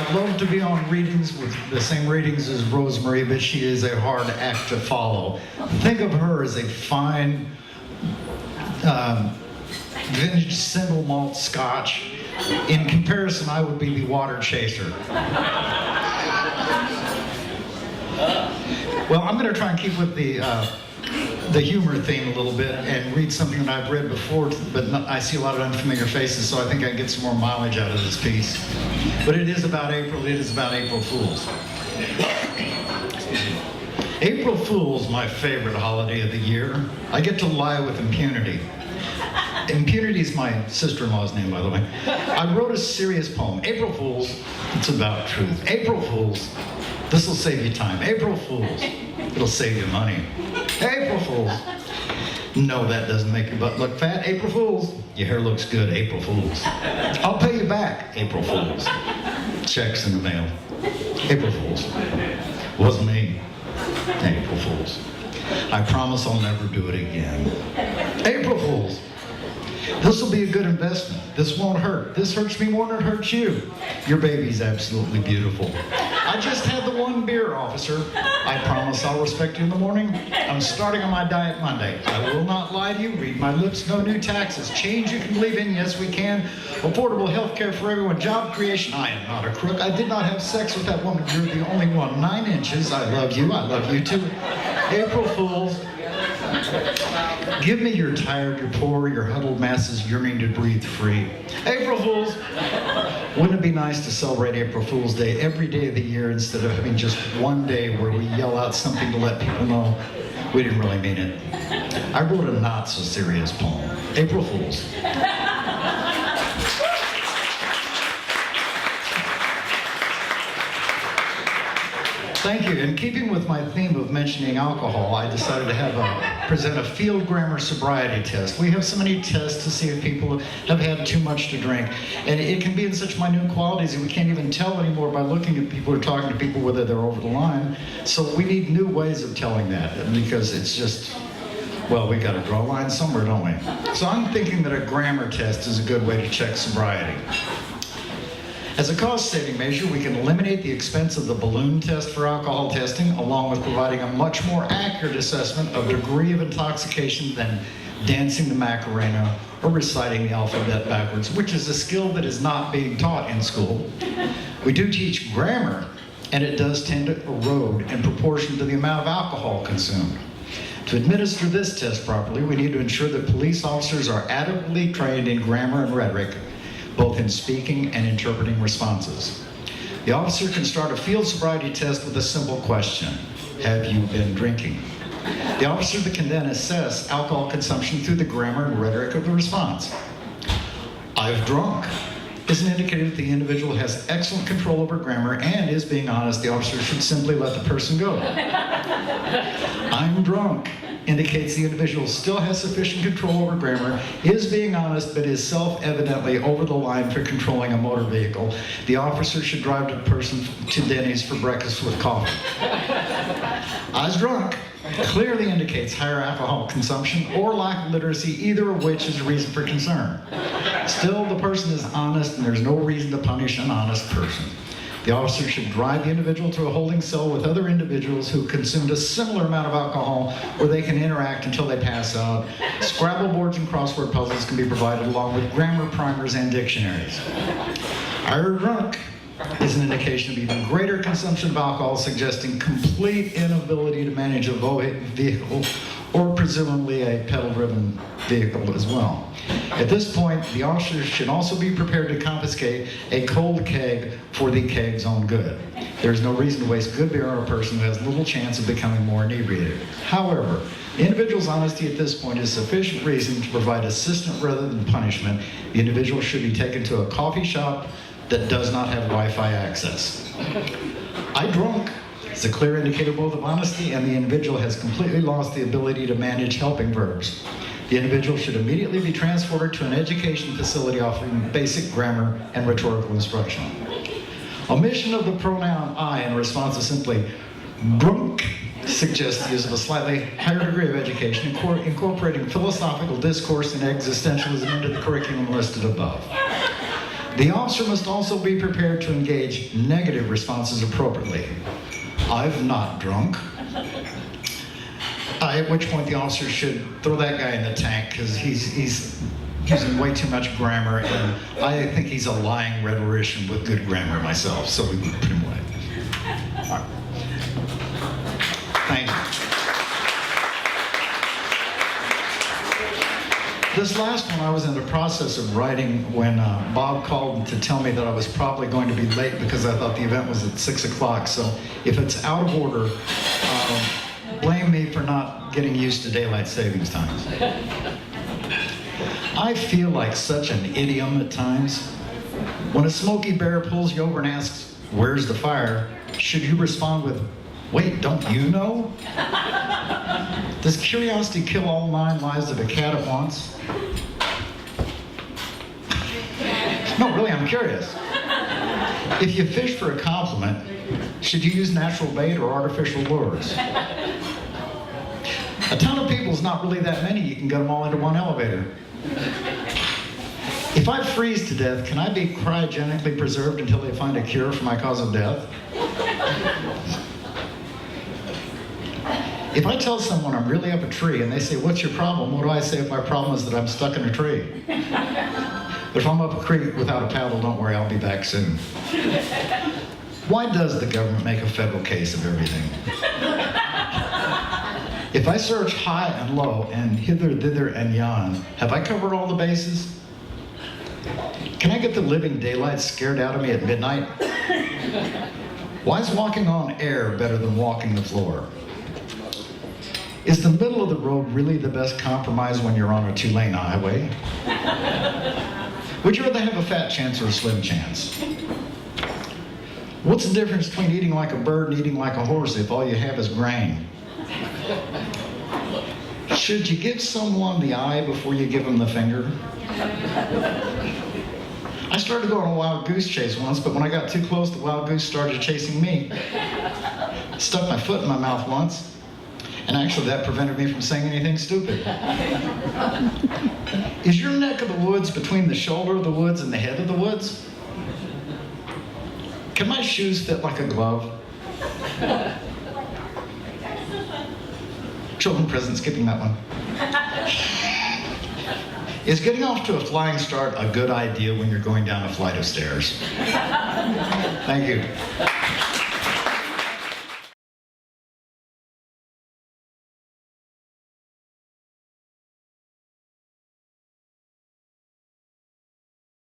I'd love to be on readings with the same ratings as Rosemary, but she is a hard act to follow. Think of her as a fine vintage single malt scotch. In comparison, I would be the water chaser. Well, I'm going to try and keep with the humor theme a little bit and read something that I've read before, but I see a lot of unfamiliar faces, so I think I can get some more mileage out of this piece. But it is about April. It is about April Fools. April Fool's my favorite holiday of the year. I get to lie with impunity. Impunity is my sister-in-law's name, by the way. I wrote a serious poem. April Fools, it's about truth. April Fools, this will save you time. April Fools, it'll save you money. April Fools, no, that doesn't make your butt look fat. April Fools, your hair looks good. April Fools, I'll pay you back. April Fools, checks in the mail. April Fools, wasn't me. April Fools, I promise I'll never do it again. April Fools, this will be a good investment. This won't hurt. This hurts me more than it hurts you. Your baby's absolutely beautiful. I just had the one beer, officer. I promise I'll respect you in the morning. I'm starting on my diet Monday. I will not lie to you. Read my lips. No new taxes. Change you can believe in. Yes, we can. Affordable health care for everyone. Job creation. I am not a crook. I did not have sex with that woman. You're the only one. 9 inches. I love you. I love you too. April Fools. Give me your tired, your poor, your huddled masses yearning to breathe free. April Fools! Wouldn't it be nice to celebrate April Fool's Day every day of the year instead of having just one day where we yell out something to let people know we didn't really mean it? I wrote a not so serious poem. April Fools. Thank you. In keeping with my theme of mentioning alcohol, I decided to present a field grammar sobriety test. We have so many tests to see if people have had too much to drink, and it can be in such minute qualities that we can't even tell anymore by looking at people or talking to people whether they're over the line. So we need new ways of telling that, because it's just, well, we got to draw a line somewhere, don't we? So I'm thinking that a grammar test is a good way to check sobriety. As a cost-saving measure, we can eliminate the expense of the balloon test for alcohol testing, along with providing a much more accurate assessment of degree of intoxication than dancing the Macarena or reciting the alphabet backwards, which is a skill that is not being taught in school. We do teach grammar, and it does tend to erode in proportion to the amount of alcohol consumed. To administer this test properly, we need to ensure that police officers are adequately trained in grammar and rhetoric, both in speaking and interpreting responses. The officer can start a field sobriety test with a simple question: have you been drinking? The officer can then assess alcohol consumption through the grammar and rhetoric of the response. I've drunk is an indicator that the individual has excellent control over grammar and is being honest. The officer should simply let the person go. I'm drunk indicates the individual still has sufficient control over grammar, is being honest, but is self-evidently over the line for controlling a motor vehicle. The officer should drive the person to Denny's for breakfast with coffee. I was drunk clearly indicates higher alcohol consumption or lack of literacy, either of which is a reason for concern. Still, the person is honest, and there's no reason to punish an honest person. The officer should drive the individual to a holding cell with other individuals who consumed a similar amount of alcohol, where they can interact until they pass out. Scrabble boards and crossword puzzles can be provided along with grammar primers and dictionaries. Are drunk is an indication of even greater consumption of alcohol, suggesting complete inability to manage a vehicle, or presumably a pedal-driven vehicle as well. At this point, the officer should also be prepared to confiscate a cold keg for the keg's own good. There is no reason to waste good beer on a person who has little chance of becoming more inebriated. However, the individual's honesty at this point is sufficient reason to provide assistance rather than punishment. The individual should be taken to a coffee shop that does not have Wi-Fi access. I drunk is a clear indicator both of honesty, and the individual has completely lost the ability to manage helping verbs. The individual should immediately be transferred to an education facility offering basic grammar and rhetorical instruction. Omission of the pronoun I in response to simply drunk suggests the use of a slightly higher degree of education, incorporating philosophical discourse and existentialism into the curriculum listed above. The officer must also be prepared to engage negative responses appropriately. I've not drunk. At which point the officer should throw that guy in the tank because he's using way too much grammar, and I think he's a lying rhetorician with good grammar myself, so we would put him away. All right. Thank you. This last one I was in the process of writing when Bob called to tell me that I was probably going to be late because I thought the event was at 6 o'clock. So if it's out of order, blame me for not getting used to daylight savings times. I feel like such an idiom at times. When a Smokey Bear pulls you over and asks, "Where's the fire?" should you respond with, "Wait, don't you know?" Does curiosity kill all 9 lives of a cat at once? No, really, I'm curious. If you fish for a compliment, should you use natural bait or artificial lures? A ton of people is not really that many. You can get them all into one elevator. If I freeze to death, can I be cryogenically preserved until they find a cure for my cause of death? If I tell someone I'm really up a tree and they say, "What's your problem?" what do I say if my problem is that I'm stuck in a tree? But if I'm up a creek without a paddle, don't worry, I'll be back soon. Why does the government make a federal case of everything? If I search high and low and hither, thither, and yon, have I covered all the bases? Can I get the living daylight scared out of me at midnight? Why is walking on air better than walking the floor? Is the middle of the road really the best compromise when you're on a 2-lane highway? Would you rather have a fat chance or a slim chance? What's the difference between eating like a bird and eating like a horse if all you have is grain? Should you give someone the eye before you give them the finger? I started going on a wild goose chase once, but when I got too close, the wild goose started chasing me. Stuck my foot in my mouth once, and actually that prevented me from saying anything stupid. Is your neck of the woods between the shoulder of the woods and the head of the woods? Can my shoes fit like a glove? Children present, skipping that one. Is getting off to a flying start a good idea when you're going down a flight of stairs? Thank you.